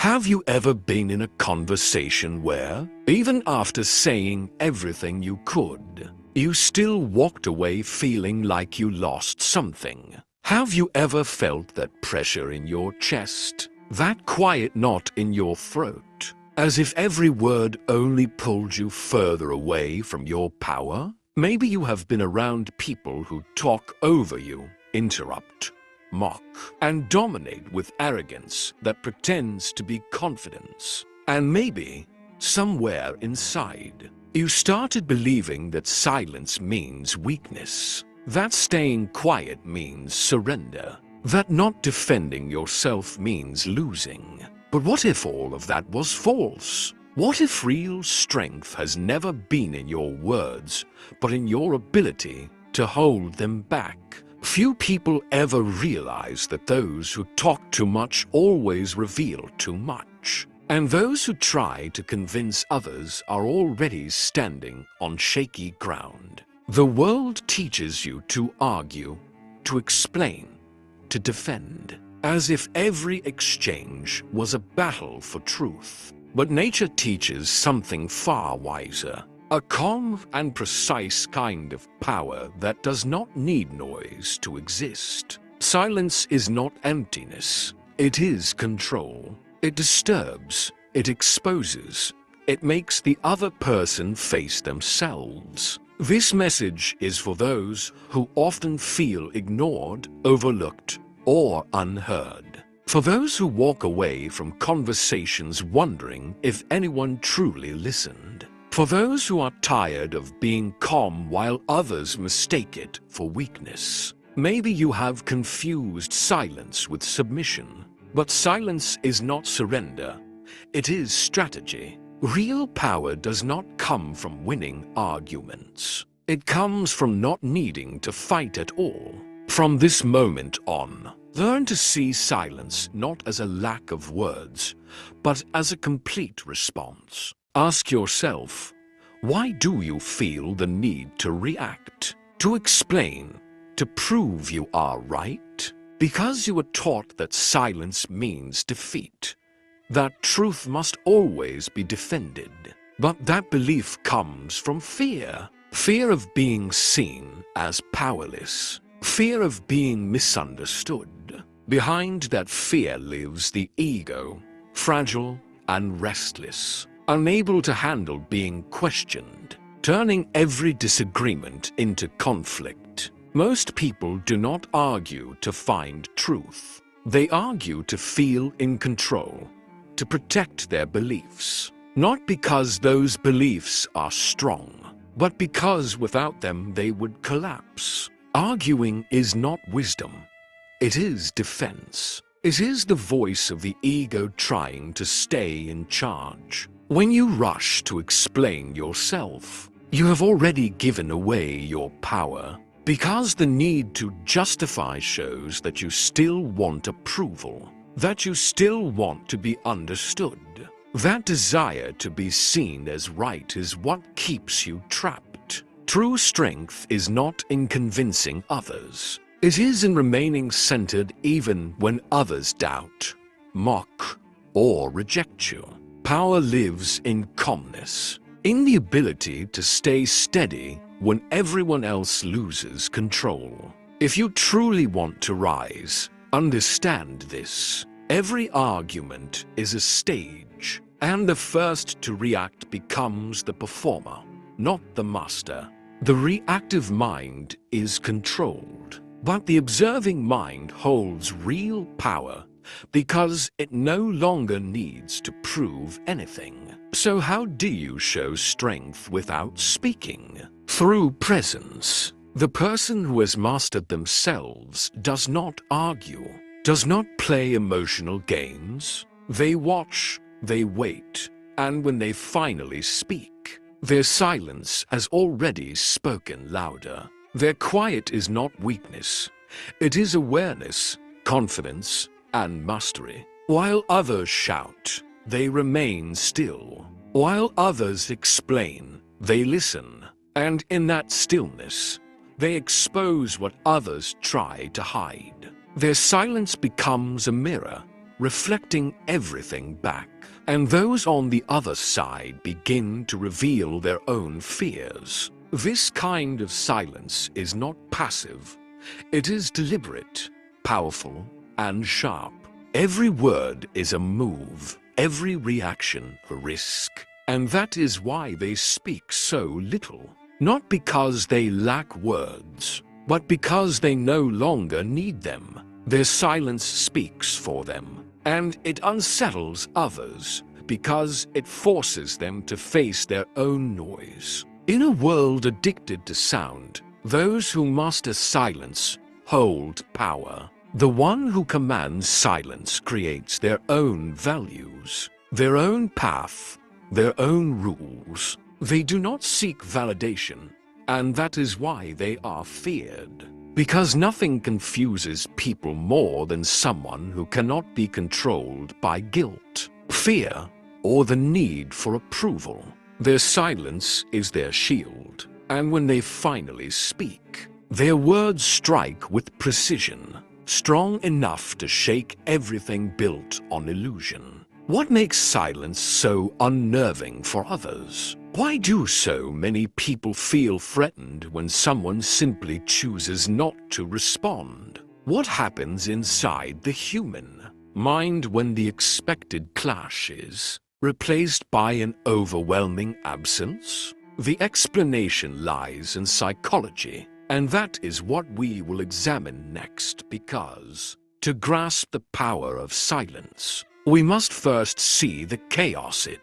Have you ever been in a conversation where, even after saying everything you could, you still walked away feeling like you lost something? Have you ever felt that pressure in your chest, that quiet knot in your throat, as if every word only pulled you further away from your power? Maybe you have been around people who talk over you, interrupt, mock, and dominate with arrogance that pretends to be confidence. And maybe, somewhere inside, you started believing that silence means weakness, that staying quiet means surrender, that not defending yourself means losing. But what if all of that was false? What if real strength has never been in your words, but in your ability to hold them back? Few people ever realize that those who talk too much always reveal too much. And those who try to convince others are already standing on shaky ground. The world teaches you to argue, to explain, to defend, as if every exchange was a battle for truth. But nature teaches something far wiser. A calm and precise kind of power that does not need noise to exist. Silence is not emptiness. It is control. It disturbs. It exposes. It makes the other person face themselves. This message is for those who often feel ignored, overlooked, or unheard. For those who walk away from conversations wondering if anyone truly listened. For those who are tired of being calm while others mistake it for weakness. Maybe you have confused silence with submission. But silence is not surrender. It is strategy. Real power does not come from winning arguments. It comes from not needing to fight at all. From this moment on, learn to see silence not as a lack of words, but as a complete response. Ask yourself, why do you feel the need to react, to explain, to prove you are right? Because you were taught that silence means defeat, that truth must always be defended. But that belief comes from fear. Fear of being seen as powerless. Fear of being misunderstood. Behind that fear lives the ego, fragile and restless, unable to handle being questioned, turning every disagreement into conflict. Most people do not argue to find truth. They argue to feel in control, to protect their beliefs. Not because those beliefs are strong, but because without them they would collapse. Arguing is not wisdom. It is defense. It is the voice of the ego trying to stay in charge. When you rush to explain yourself, you have already given away your power, because the need to justify shows that you still want approval, that you still want to be understood. That desire to be seen as right is what keeps you trapped. True strength is not in convincing others. It is in remaining centered even when others doubt, mock, or reject you. Power lives in calmness, in the ability to stay steady when everyone else loses control. If you truly want to rise, understand this. Every argument is a stage, and the first to react becomes the performer, not the master. The reactive mind is controlled, but the observing mind holds real power because it no longer needs to prove anything. So how do you show strength without speaking? Through presence. The person who has mastered themselves does not argue, does not play emotional games. They watch, they wait, and when they finally speak, their silence has already spoken louder. Their quiet is not weakness. It is awareness, confidence, and mastery. While others shout, they remain still. While others explain, they listen. And in that stillness, they expose what others try to hide. Their silence becomes a mirror, reflecting everything back. And those on the other side begin to reveal their own fears. This kind of silence is not passive. It is deliberate, powerful, and sharp. Every word is a move, every reaction a risk. And that is why they speak so little. Not because they lack words, but because they no longer need them. Their silence speaks for them, and it unsettles others because it forces them to face their own noise. In a world addicted to sound, those who master silence hold power. The one who commands silence creates their own values, their own path, their own rules. They do not seek validation, and that is why they are feared. Because nothing confuses people more than someone who cannot be controlled by guilt, fear, or the need for approval. Their silence is their shield, and when they finally speak, their words strike with precision, strong enough to shake everything built on illusion. What makes silence so unnerving for others? Why do so many people feel threatened when someone simply chooses not to respond? What happens inside the human mind when the expected clash is replaced by an overwhelming absence? The explanation lies in psychology, and that is what we will examine next, because to grasp the power of silence, we must first see the chaos it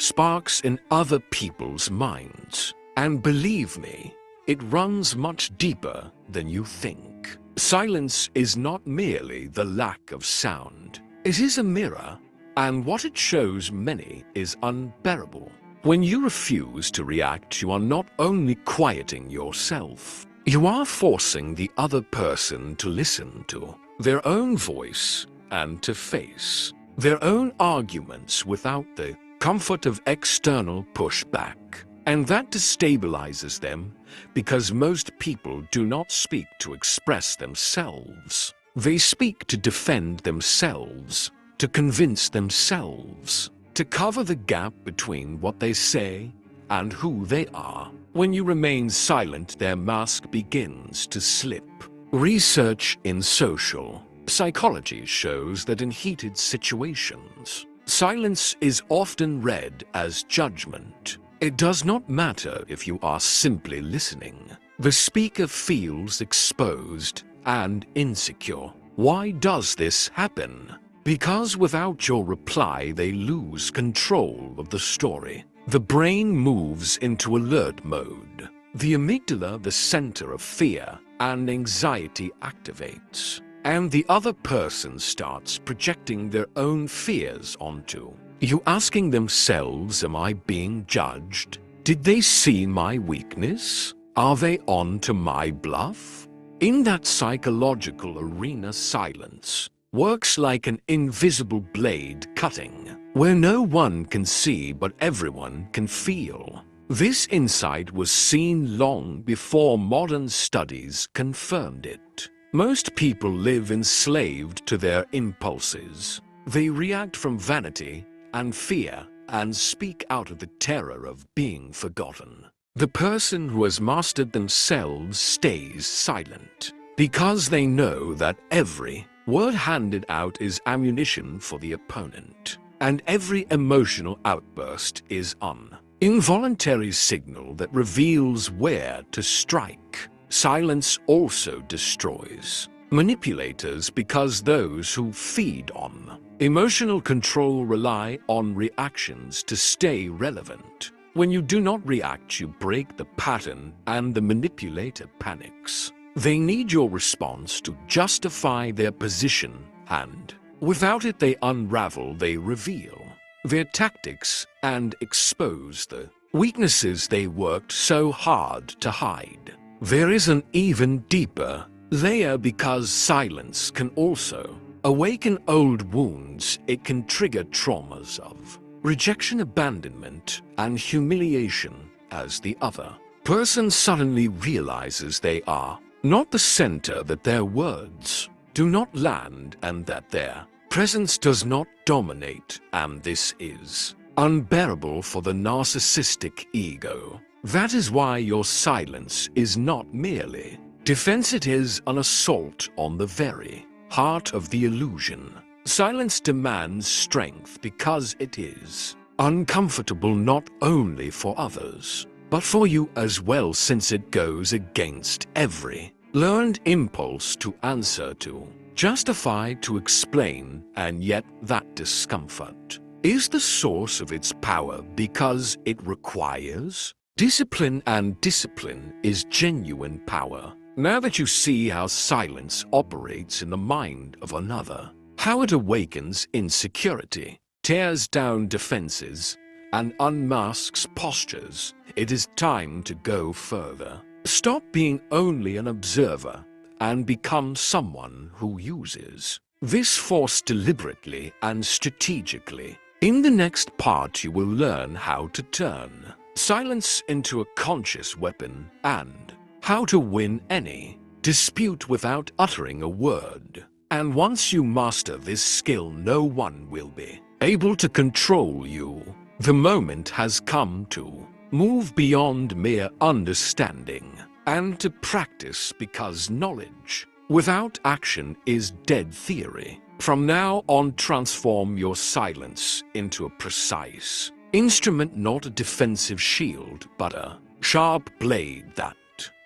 sparks in other people's minds. And believe me, it runs much deeper than you think. Silence is not merely the lack of sound. It is a mirror, and what it shows many is unbearable. When you refuse to react, you are not only quieting yourself, you are forcing the other person to listen to their own voice and to face their own arguments without the comfort of external pushback. And that destabilizes them because most people do not speak to express themselves. They speak to defend themselves, to convince themselves, to cover the gap between what they say and who they are. When you remain silent, their mask begins to slip. Research in social psychology shows that in heated situations, silence is often read as judgment. It does not matter if you are simply listening. The speaker feels exposed and insecure. Why does this happen? Because without your reply, they lose control of the story. The brain moves into alert mode. The amygdala, the center of fear and anxiety, activates, and the other person starts projecting their own fears onto you, asking themselves, am I being judged? Did they see my weakness? Are they on to my bluff? In that psychological arena, silence works like an invisible blade cutting, where no one can see but everyone can feel. This insight was seen long before modern studies confirmed it. Most people live enslaved to their impulses. They react from vanity and fear and speak out of the terror of being forgotten. The person who has mastered themselves stays silent because they know that every word handed out is ammunition for the opponent, and every emotional outburst is an involuntary signal that reveals where to strike. Silence also destroys manipulators because those who feed on emotional control rely on reactions to stay relevant. When you do not react, you break the pattern and the manipulator panics. They need your response to justify their position, and without it they unravel, they reveal their tactics and expose the weaknesses they worked so hard to hide. There is an even deeper layer because silence can also awaken old wounds. It can trigger traumas of rejection, abandonment, and humiliation as the other person suddenly realizes they are not the center, that their words do not land, and that their Presence does not dominate, and this is unbearable for the narcissistic ego. That is why your silence is not merely defense, it is an assault on the very heart of the illusion. Silence demands strength because it is uncomfortable not only for others, but for you as well, since it goes against every learned impulse to answer, to justify, to explain, and yet that discomfort is the source of its power because it requires discipline, and discipline is genuine power. Now that you see how silence operates in the mind of another, how it awakens insecurity, tears down defenses, and unmasks postures, it is time to go further. Stop being only an observer and become someone who uses this force deliberately and strategically. In the next part, you will learn how to turn silence into a conscious weapon and how to win any dispute without uttering a word. And once you master this skill, no one will be able to control you. The moment has come to move beyond mere understanding and to practice, because knowledge without action is dead theory. From now on, transform your silence into a precise instrument, not a defensive shield, but a sharp blade that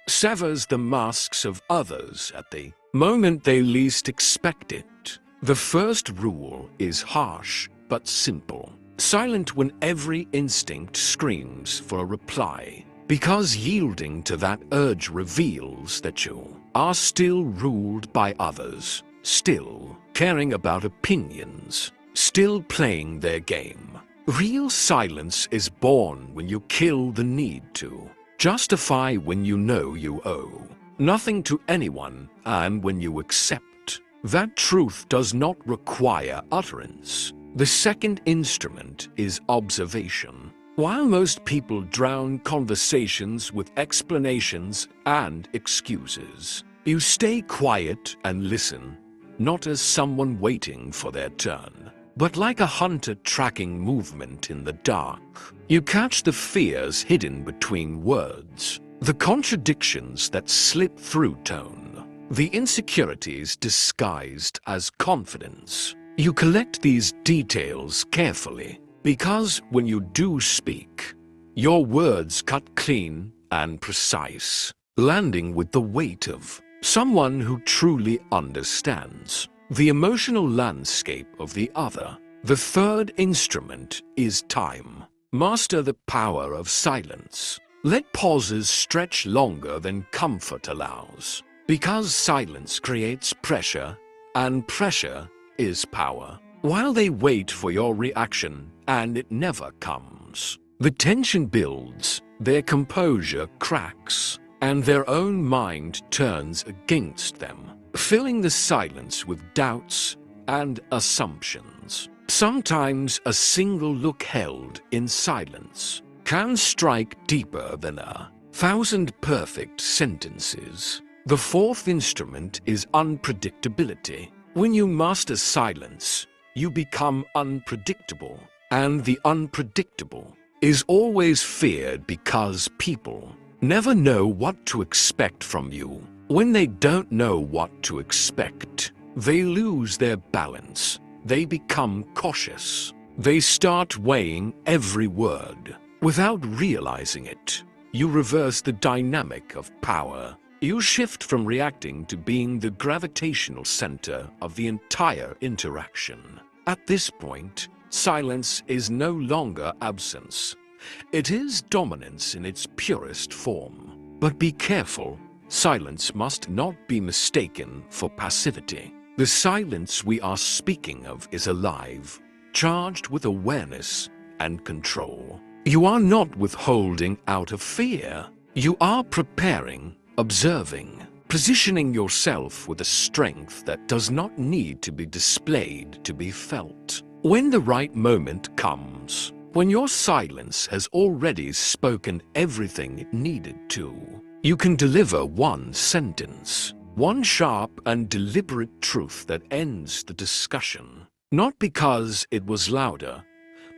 severs the masks of others at the moment they least expect it. The first rule is harsh but simple. Silent when every instinct screams for a reply, because yielding to that urge reveals that you are still ruled by others, still caring about opinions, still playing their game. Real silence is born when you kill the need to justify, when you know you owe nothing to anyone, and when you accept that truth does not require utterance. The second instrument is observation. While most people drown conversations with explanations and excuses, you stay quiet and listen, not as someone waiting for their turn, but like a hunter tracking movement in the dark. You catch the fears hidden between words, the contradictions that slip through tone, the insecurities disguised as confidence. You collect these details carefully, because when you do speak, your words cut clean and precise, landing with the weight of someone who truly understands the emotional landscape of the other. The third instrument is time. Master the power of silence. Let pauses stretch longer than comfort allows, because silence creates pressure, and pressure is power. While they wait for your reaction, and it never comes, the tension builds, their composure cracks, and their own mind turns against them, filling the silence with doubts and assumptions. Sometimes a single look held in silence can strike deeper than 1,000 perfect sentences. The fourth instrument is unpredictability. When you master silence, you become unpredictable, and the unpredictable is always feared because people never know what to expect from you. When they don't know what to expect, they lose their balance. They become cautious. They start weighing every word. Without realizing it, you reverse the dynamic of power. You shift from reacting to being the gravitational center of the entire interaction. At this point, silence is no longer absence. It is dominance in its purest form. But be careful, silence must not be mistaken for passivity. The silence we are speaking of is alive, charged with awareness and control. You are not withholding out of fear. You are preparing, observing, positioning yourself with a strength that does not need to be displayed to be felt. When the right moment comes, when your silence has already spoken everything it needed to, you can deliver one sentence, one sharp and deliberate truth that ends the discussion. Not because it was louder,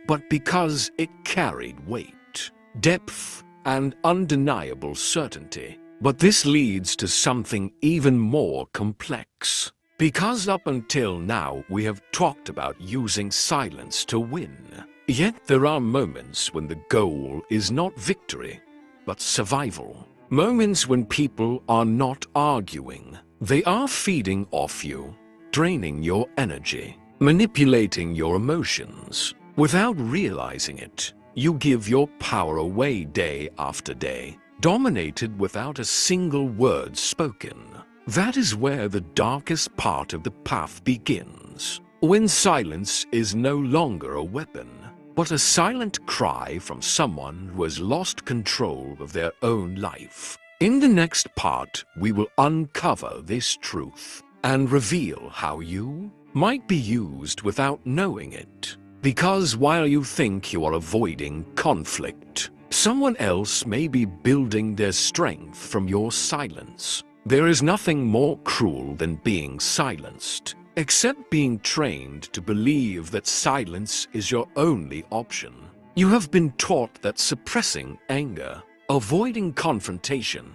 but because it carried weight, depth, and undeniable certainty. But this leads to something even more complex. Because up until now we have talked about using silence to win. Yet there are moments when the goal is not victory, but survival. Moments when people are not arguing. They are feeding off you, draining your energy, manipulating your emotions. Without realizing it, you give your power away day after day, dominated without a single word spoken. That is where the darkest part of the path begins. When silence is no longer a weapon, but a silent cry from someone who has lost control of their own life. In the next part, we will uncover this truth and reveal how you might be used without knowing it. Because while you think you are avoiding conflict, someone else may be building their strength from your silence. There is nothing more cruel than being silenced, except being trained to believe that silence is your only option. You have been taught that suppressing anger, avoiding confrontation,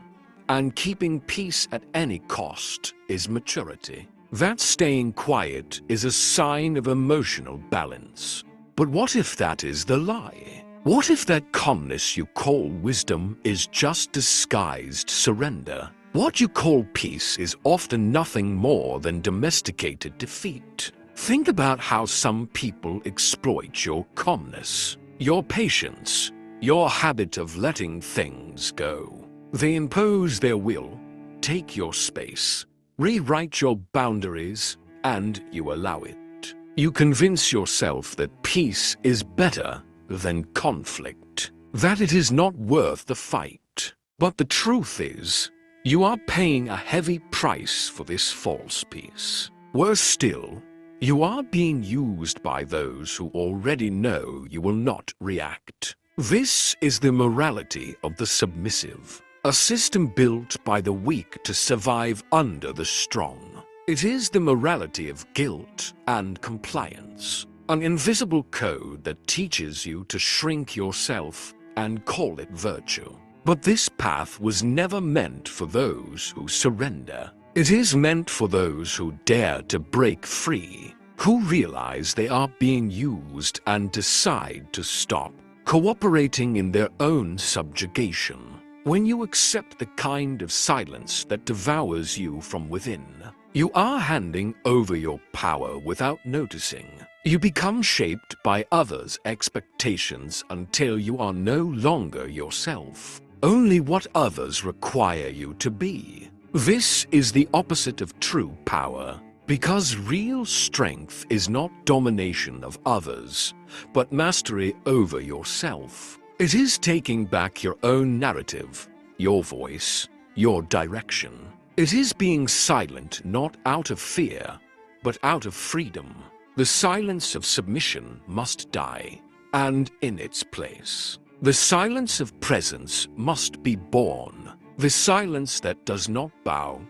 and keeping peace at any cost is maturity. That staying quiet is a sign of emotional balance. But what if that is the lie? What if that calmness you call wisdom is just disguised surrender? What you call peace is often nothing more than domesticated defeat. Think about how some people exploit your calmness, your patience, your habit of letting things go. They impose their will, take your space, rewrite your boundaries, and you allow it. You convince yourself that peace is better than conflict, that it is not worth the fight. But the truth is, you are paying a heavy price for this false peace. Worse still, you are being used by those who already know you will not react. This is the morality of the submissive, a system built by the weak to survive under the strong. It is the morality of guilt and compliance, an invisible code that teaches you to shrink yourself and call it virtue. But this path was never meant for those who surrender. It is meant for those who dare to break free, who realize they are being used and decide to stop, cooperating in their own subjugation. When you accept the kind of silence that devours you from within, you are handing over your power without noticing. You become shaped by others' expectations until you are no longer yourself, only what others require you to be. This is the opposite of true power, because real strength is not domination of others, but mastery over yourself. It is taking back your own narrative, your voice, your direction. It is being silent not out of fear, but out of freedom. The silence of submission must die, and in its place, the silence of presence must be born. The silence that does not bow,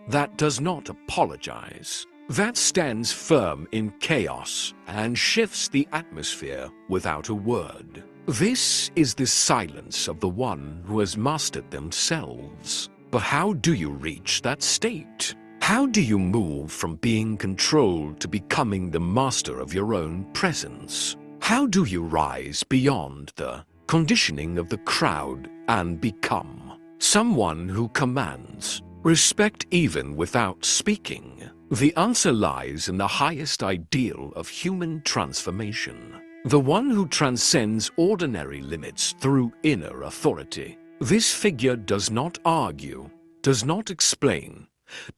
that does not apologize, that stands firm in chaos and shifts the atmosphere without a word. This is the silence of the one who has mastered themselves. But how do you reach that state? How do you move from being controlled to becoming the master of your own presence? How do you rise beyond the conditioning of the crowd and become someone who commands respect even without speaking? The answer lies in the highest ideal of human transformation, the one who transcends ordinary limits through inner authority. This figure does not argue, does not explain,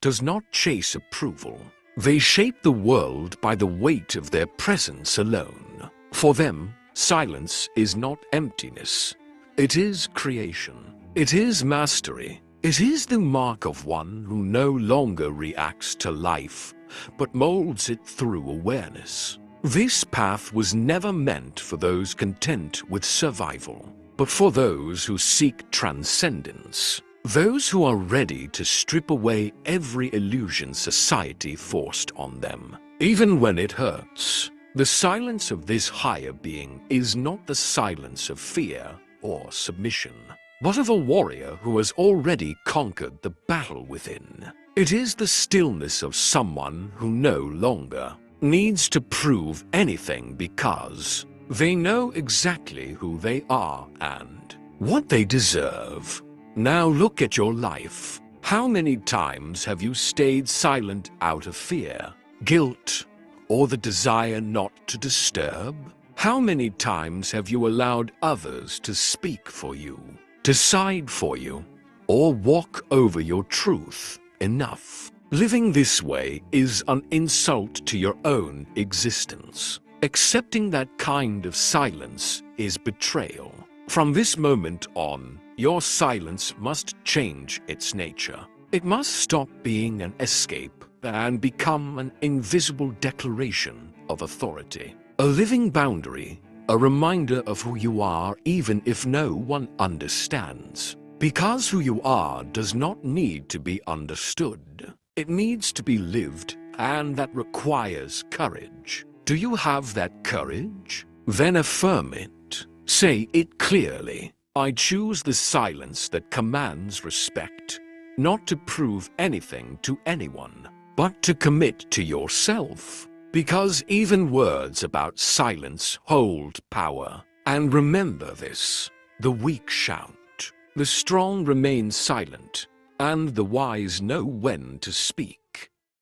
does not chase approval. They shape the world by the weight of their presence alone. For them, silence is not emptiness. It is creation. It is mastery. It is the mark of one who no longer reacts to life, but molds it through awareness. This path was never meant for those content with survival, but for those who seek transcendence, those who are ready to strip away every illusion society forced on them, even when it hurts. The silence of this higher being is not the silence of fear or submission, but of a warrior who has already conquered the battle within. It is the stillness of someone who no longer needs to prove anything because they know exactly who they are and what they deserve. Now look at your life. How many times have you stayed silent out of fear, guilt, or the desire not to disturb? How many times have you allowed others to speak for you, decide for you, or walk over your truth? Enough. Living this way is an insult to your own existence. Accepting that kind of silence is betrayal. From this moment on, your silence must change its nature. It must stop being an escape and become an invisible declaration of authority. A living boundary, a reminder of who you are even if no one understands. Because who you are does not need to be understood. It needs to be lived, and that requires courage. Do you have that courage? Then affirm it. Say it clearly. I choose the silence that commands respect, not to prove anything to anyone, but to commit to yourself. Because even words about silence hold power. And remember this: the weak shout, the strong remain silent, and the wise know when to speak.